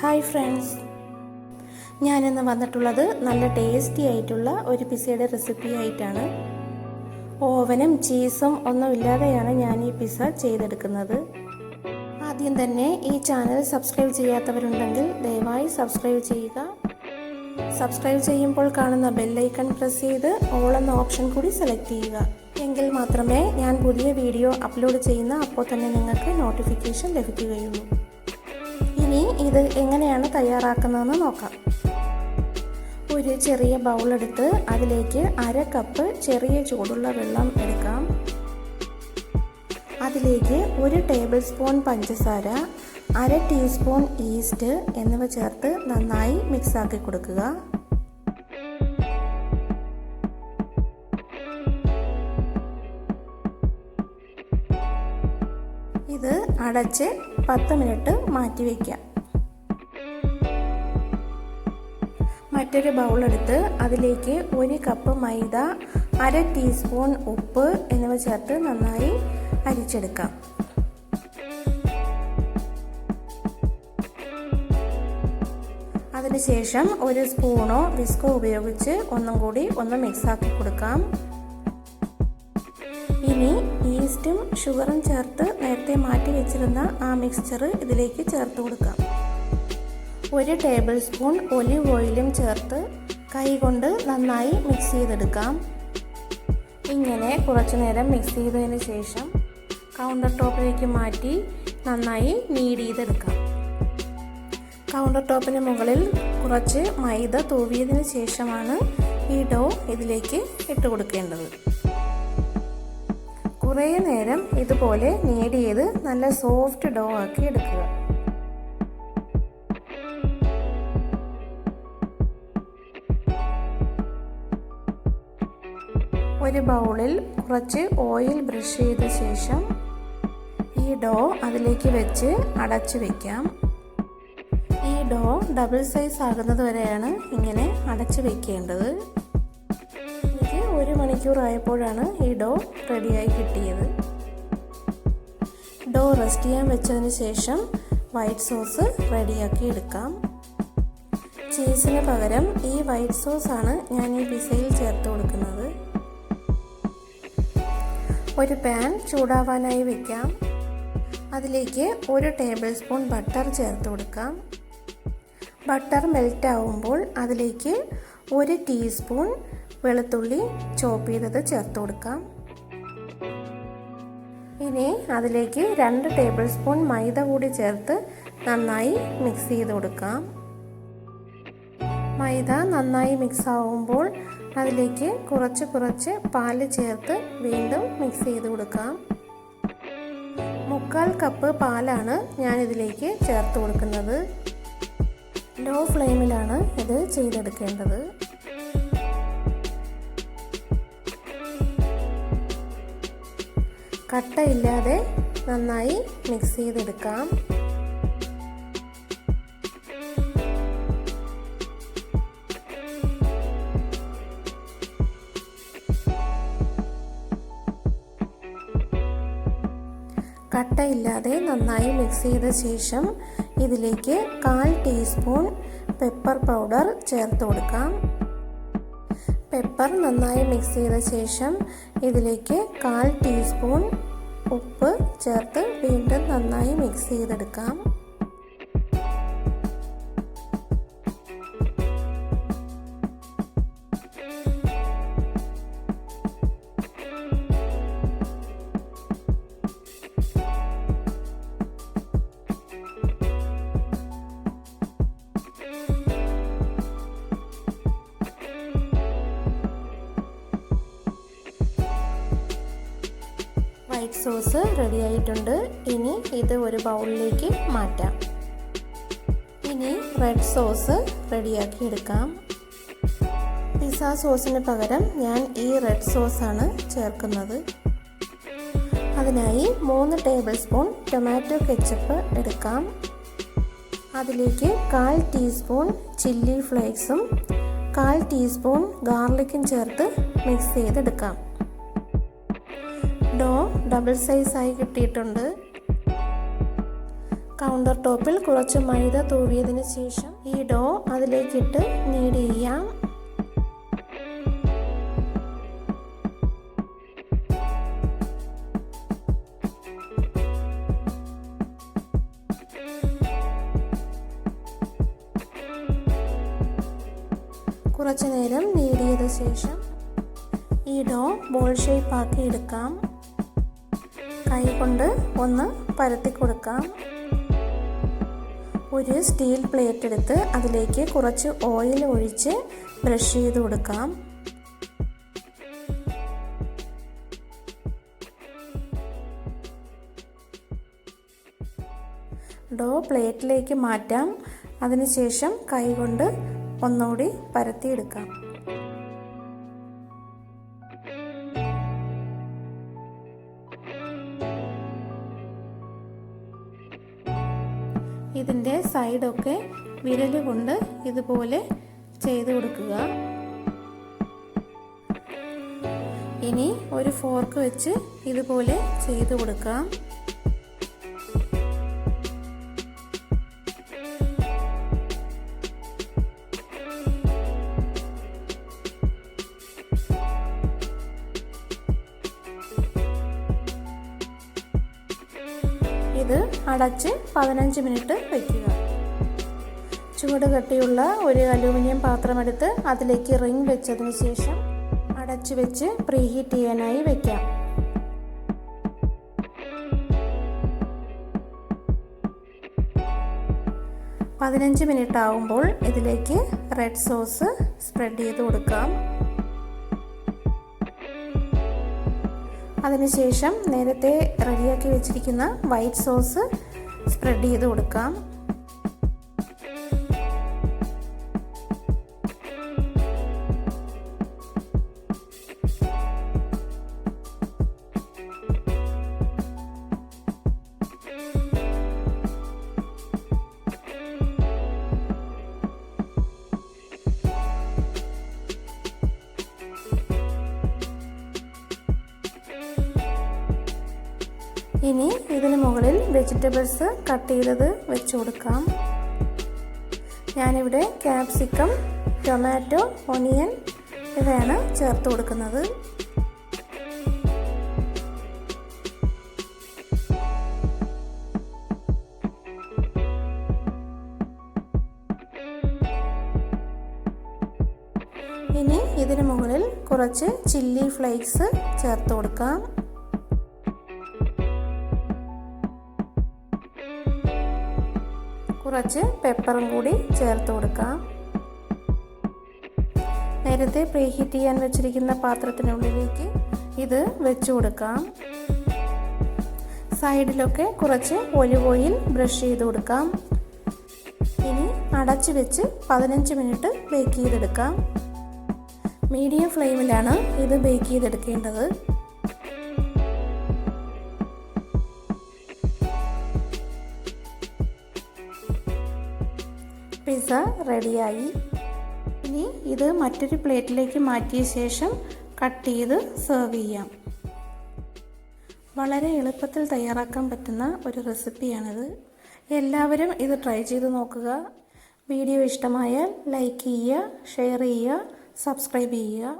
Hi friends, ഞാനിന്ന് വന്നിട്ടുള്ളത് നല്ല ടേസ്റ്റി ആയിട്ടുള്ള ഒരു പിസ്സയുടെ റെസിപ്പി ആയിട്ടാണ്. ഓവനും ചീസും ഒന്നുമില്ലാതെയാണ് ഞാൻ ഈ പിസ്സ ചെയ്തെടുക്കുന്നത്. ആദ്യം തന്നെ ഈ ചാനൽ സബ്സ്ക്രൈബ് ചെയ്യാത്തവരുണ്ടെങ്കിൽ ദയവായി സബ്സ്ക്രൈബ് ചെയ്യുക. സബ്സ്ക്രൈബ് ചെയ്യുമ്പോൾ കാണുന്ന ബെല്ലൈക്കൺ പ്രസ് ചെയ്ത് ഓൾ എന്ന ഓപ്ഷൻ കൂടി സെലക്ട് ചെയ്യുക. എങ്കിൽ മാത്രമേ ഞാൻ പുതിയ വീഡിയോ അപ്ലോഡ് ചെയ്യുന്ന അപ്പോൾ തന്നെ നിങ്ങൾക്ക് നോട്ടിഫിക്കേഷൻ ലഭിക്കുകയുള്ളൂ. ഇനി ഇത് എങ്ങനെയാണ് തയ്യാറാക്കുന്നതെന്ന് നോക്കാം. ഒരു ചെറിയ ബൗൾ എടുത്ത് അതിലേക്ക് 1/2 കപ്പ് ചെറിയ ചൂടുള്ള വെള്ളം എടുക്കാം. അതിലേക്ക് 1 ടേബിൾ സ്പൂൺ പഞ്ചസാര, 1/2 ടീസ്പൂൺ ഈസ്റ്റ് എന്നിവ ചേർത്ത് നന്നായി മിക്സാക്കി കൊടുക്കുക. ഇത് അടച്ച് 10 മിനിറ്റ് മാറ്റി വയ്ക്കാം. മറ്റൊരു ബൗൾ എടുത്ത് അതിലേക്ക് 1 കപ്പ് മൈദ, 1/2 ടീസ്പൂൺ ഉപ്പ് എന്നിവ ചേർത്ത് നന്നായി അരിച്ചെടുക്കാം. അതിനുശേഷം 1 സ്പൂണോ വിസ്കോ ഉപയോഗിച്ച് ഒന്നും കൂടി മിക്സാക്കി കൊടുക്കാം. ഇനി ഈസ്റ്റും ഷുഗറും ചേർത്ത് നേരത്തെ മാറ്റി വെച്ചിരുന്ന ആ മിക്സ്ചർ ഇതിലേക്ക് ചേർത്ത് കൊടുക്കാം. 1 ടേബിൾ സ്പൂൺ ഒലിവ് ഓയിലും ചേർത്ത് കൈകൊണ്ട് നന്നായി മിക്സ് ചെയ്തെടുക്കാം. ഇങ്ങനെ കുറച്ചു നേരം മിക്സ് ചെയ്തതിന് ശേഷം കൗണ്ടർ ടോപ്പിലേക്ക് മാറ്റി നന്നായി നീഡ് ചെയ്തെടുക്കാം. കൗണ്ടർ ടോപ്പിന് മുകളിൽ കുറച്ച് മൈദ തൂവിയതിന് ശേഷമാണ് ഈ ഡോ ഇതിലേക്ക് ഇട്ട് കൊടുക്കേണ്ടത്. കുറേ നേരം ഇതുപോലെ നീഡ് ചെയ്ത് നല്ല സോഫ്റ്റ് ഡോ ആക്കി എടുക്കുക. ഒരു ബൗളിൽ കുറച്ച് ഓയിൽ ബ്രഷ് ചെയ്ത ശേഷം ഈ ഡോ അതിലേക്ക് വെച്ച് അടച്ചു വയ്ക്കാം. ഈ ഡോ ഡബിൾ സൈസ് ആകുന്നത് വരെയാണ് ഇങ്ങനെ അടച്ചു വയ്ക്കേണ്ടത്. എനിക്ക് 1 മണിക്കൂർ ആയപ്പോഴാണ് ഈ ഡോ റെഡിയായി കിട്ടിയത്. ഡോ റെസ്റ്റ് ചെയ്യാൻ വെച്ചതിന് ശേഷം വൈറ്റ് സോസ് റെഡിയാക്കി എടുക്കാം. ചീസിന് പകരം ഈ വൈറ്റ് സോസാണ് ഞാൻ ഈ പിസ്സയിൽ ചേർത്ത് കൊടുക്കുന്നത്. ഒരു പാൻ ചൂടാവാനായി വെക്കാം. അതിലേക്ക് 1 ടേബിൾ സ്പൂൺ ബട്ടർ ചേർത്ത് കൊടുക്കാം. ബട്ടർ മെൽറ്റ് ആവുമ്പോൾ അതിലേക്ക് 1 ടീസ്പൂൺ വെളുത്തുള്ളി ചോപ്പ് ചെയ്തത് ചേർത്ത് കൊടുക്കാം. ഇനി അതിലേക്ക് 2 ടേബിൾ സ്പൂൺ മൈദ കൂടി ചേർത്ത് നന്നായി മിക്സ് ചെയ്ത് കൊടുക്കാം. മൈദ നന്നായി മിക്സ് ആവുമ്പോൾ അതിലേക്ക് കുറച്ച് പാല് ചേർത്ത് വീണ്ടും മിക്സ് ചെയ്ത് കൊടുക്കാം. 1/4 കപ്പ് പാലാണ് ഞാൻ ഇതിലേക്ക് ചേർത്ത് കൊടുക്കുന്നത്. ലോ ഫ്ലെയിമിലാണ് ഇത് ചെയ്തെടുക്കേണ്ടത്. കട്ടയില്ലാതെ നന്നായി മിക്സ് ചെയ്തെടുക്കാം. കട്ടയില്ലാതെ നന്നായി മിക്സ് ചെയ്ത ശേഷം ഇതിലേക്ക് 1/4 ടീസ്പൂൺ പെപ്പർ പൗഡർ ചേർത്ത് കൊടുക്കാം. പെപ്പർ നന്നായി മിക്സ് ചെയ്ത ശേഷം ഇതിലേക്ക് 1/4 ടീസ്പൂൺ ഉപ്പ് ചേർത്ത് വീണ്ടും നന്നായി മിക്സ് ചെയ്തെടുക്കാം. വൈറ്റ് സോസ് റെഡി ആയിട്ടുണ്ട്. ഇനി ഇത് ഒരു ബൗളിലേക്ക് മാറ്റാം. ഇനി റെഡ് സോസ് റെഡിയാക്കി എടുക്കാം. പിസ്സ സോസിന് പകരം ഞാൻ ഈ റെഡ് സോസാണ് ചേർക്കുന്നത്. അതിനായി 3 ടേബിൾ സ്പൂൺ ടൊമാറ്റോ കെച്ചപ്പ് എടുക്കാം. അതിലേക്ക് 1/4 ടീസ്പൂൺ ചില്ലി ഫ്ലേക്സും 1/4 ടീസ്പൂൺ ഗാർലിക്കും ചേർത്ത് മിക്സ് ചെയ്തെടുക്കാം. ഡോ ഡബിൾ സൈസായി കിട്ടിയിട്ടുണ്ട്. കൗണ്ടർ ടോപ്പിൽ കുറച്ച് മൈദ തൂവിയതിന് ശേഷം ഈ ഡോ അതിലേക്കിട്ട് നീഡ് ചെയ്യാം. കുറച്ച് നേരം നീഡ് ചെയ്ത ശേഷം ഈ ഡോ ബോൾ ഷേപ്പ് ആക്കി എടുക്കാം. കൈ കൊണ്ട് ഒന്ന് പരത്തി കൊടുക്കാം. ഒരു സ്റ്റീൽ പ്ലേറ്റ് എടുത്ത് അതിലേക്ക് കുറച്ച് ഓയിൽ ഒഴിച്ച് ബ്രഷ് ചെയ്ത് കൊടുക്കാം. ഡോ പ്ലേറ്റിലേക്ക് മാറ്റാം. അതിനുശേഷം കൈ കൊണ്ട് ഒന്നുകൂടി പരത്തിയെടുക്കാം. ഇതിൻ്റെ സൈഡൊക്കെ വിരൽ കൊണ്ട് ഇതുപോലെ ചെയ്ത് കൊടുക്കുക. ഇനി ഒരു ഫോർക്ക് വെച്ച് ഇതുപോലെ ചെയ്ത് കൊടുക്കാം. ഇത് അടച്ച് 15 മിനിറ്റ് വയ്ക്കുക. ചൂട് കട്ടിയുള്ള ഒരു അലൂമിനിയം പാത്രമെടുത്ത് അതിലേക്ക് റിംഗ് വെച്ചതിന് ശേഷം അടച്ചു വെച്ച് പ്രീഹീറ്റ് ചെയ്യാനായി വയ്ക്കാം. 15 മിനിറ്റ് ആകുമ്പോൾ ഇതിലേക്ക് റെഡ് സോസ് സ്പ്രെഡ് ചെയ്ത് കൊടുക്കാം. അതിനുശേഷം നേരത്തെ റെഡിയാക്കി വെച്ചിരിക്കുന്ന വൈറ്റ് സോസ് സ്പ്രെഡ് ചെയ്ത് കൊടുക്കാം. ഇനി ഇതിന് മുകളിൽ വെജിറ്റബിൾസ് കട്ട് ചെയ്തത് വെച്ച് കൊടുക്കാം. ഞാനിവിടെ ക്യാപ്സിക്കം, ടൊമാറ്റോ, ഒനിയൻ ഇവയാണ് ചേർത്ത് കൊടുക്കുന്നത്. ഇനി ഇതിന് മുകളിൽ കുറച്ച് ചില്ലി ഫ്ലേക്സ് ചേർത്ത് കൊടുക്കാം. കുറച്ച് പെപ്പറും കൂടി ചേർത്ത് കൊടുക്കാം. നേരത്തെ പ്രീഹീറ്റ് ചെയ്യാൻ വെച്ചിരിക്കുന്ന പാത്രത്തിനുള്ളിലേക്ക് ഇത് വെച്ച് കൊടുക്കാം. സൈഡിലൊക്കെ കുറച്ച് ഒലിവ് ഓയിൽ ബ്രഷ് ചെയ്ത് കൊടുക്കാം. ഇനി അടച്ചു വെച്ച് 15 മിനിറ്റ് ബേക്ക് ചെയ്തെടുക്കാം. മീഡിയം ഫ്ലെയിമിലാണ് ഇത് ബേക്ക് ചെയ്തെടുക്കേണ്ടത്. പിസ്സ റെഡിയായി. ഇനി ഇത് മറ്റൊരു പ്ലേറ്റിലേക്ക് മാറ്റിയ ശേഷം കട്ട് ചെയ്ത് സെർവ് ചെയ്യാം. വളരെ എളുപ്പത്തിൽ തയ്യാറാക്കാൻ പറ്റുന്ന ഒരു റെസിപ്പിയാണിത്. എല്ലാവരും ഇത് ട്രൈ ചെയ്ത് നോക്കുക. വീഡിയോ ഇഷ്ടമായാൽ ലൈക്ക് ചെയ്യുക, ഷെയർ ചെയ്യുക, സബ്സ്ക്രൈബ് ചെയ്യുക.